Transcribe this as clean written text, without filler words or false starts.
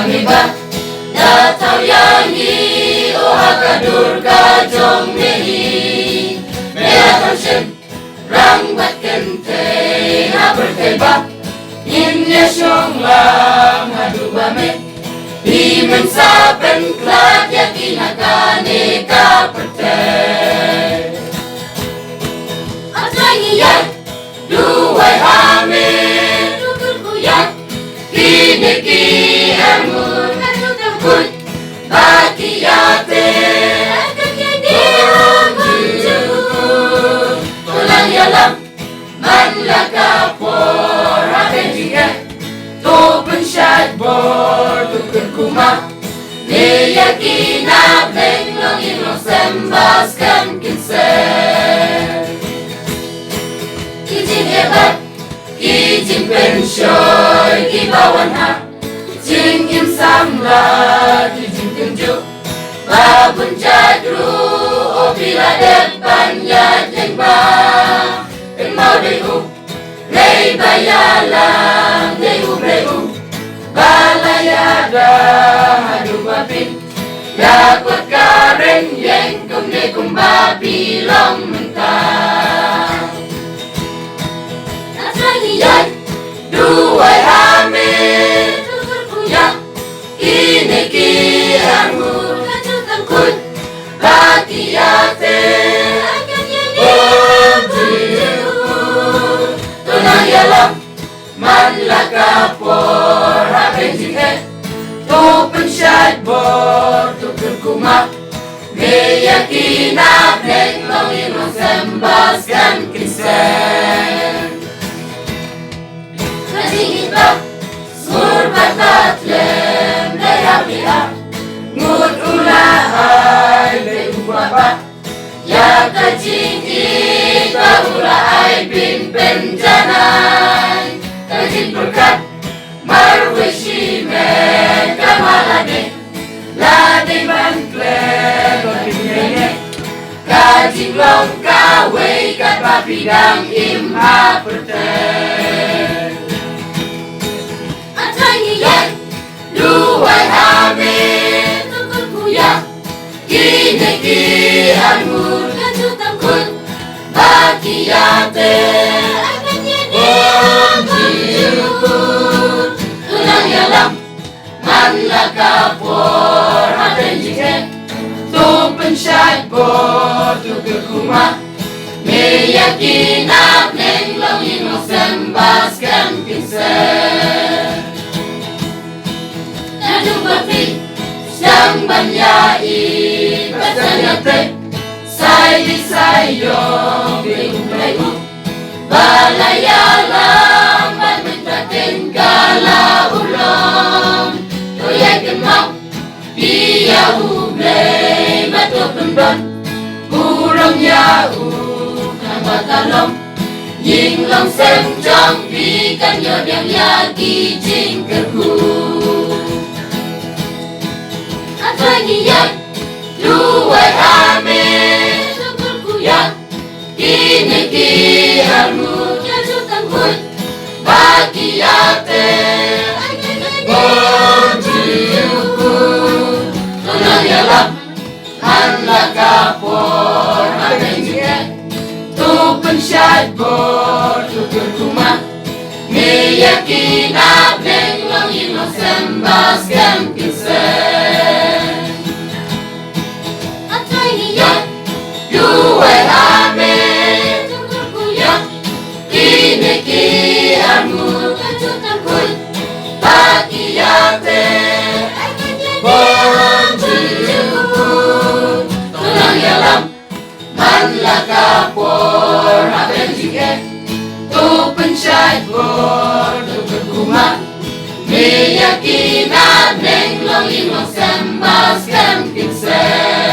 iba Dataw yangi o hakadur ka jong mehi Meatang shen rang bat kente haber kaiba Inya syong lang hadu bame Di mensaben klat yakin akane ka pertay Atrangi yak duwai amin Tukur kuyak kini ki amur Kut baki yate Akan jadi menjemput Tulang yalam man lakapor Hapen jika Topen syad bor Tukur kuma Niyakinap Lenglong ilong sembaskan kinsen Kijin hebat Kijin pensyoy Kibawan ha Jing im samla Kijin tunjuk Babun jadru O bila depan ya jengba Mau dehu Lei bayalang Dehu brehu Balayada Hadu babin Yakuat karen Yang kumne kumbabi Long mentah Nasrangiyan Duwai amin Tukur kuyak Kini ki anggur Kacutan kut Baki yate Akan jadi menjemput Tunang yalam Man lakapor Hapen jinghe Tupen syad bor Tukur kuma Meyakinap Lenglong ilong sembaskan kinsen Kajing iba Skur batatlem Daya Ngut ulahay Lehu bapa Ya kajing iba Ulahay Pimpen janay Kajing berkat Marwishimen Kamalade Lade bangklen Lodingenge Kajing long kawe Kat mapidang imha perten Atrangi yan Duwai amin Tukur kuyak Kini ki anggur Kacutan kut Baki yate Akan jadi menjemput Tunang yalam Man lakapor Hapen jinghe Tupen syad bor Tukur kuma Meyakinap Lenglong ilong sembaskan kinsen Nadu bapi Sedang banyai Basanyate Say di sayong Behu-behu Balayalang Ban mentatin kala ulong Tuyay kemau Dia ublay Batu pendon Kurang yau Kambal kalong Ying long sem trong Vì căn nhờ đèo yaki Jing kerhu Atrangi yak Duwai amin Tukur kuyak Kini ki anggur Kacutan kut Baki yate Menjemput Tunang yalam Han lakapor Hapen jinghe Tupen syad bor Tukur kuma Meyakinap Lenglong ilong sembaskan kinsen Atrangi yak Duwai amin Tukur kuyak Kini ki anggur Kacutan kut Baki yate Menjemput Tunang yalam Man lakapor Hapen jinghe Tupen syad bor Tukur kuma Meyakinap Lenglong ilong sembaskan kinsen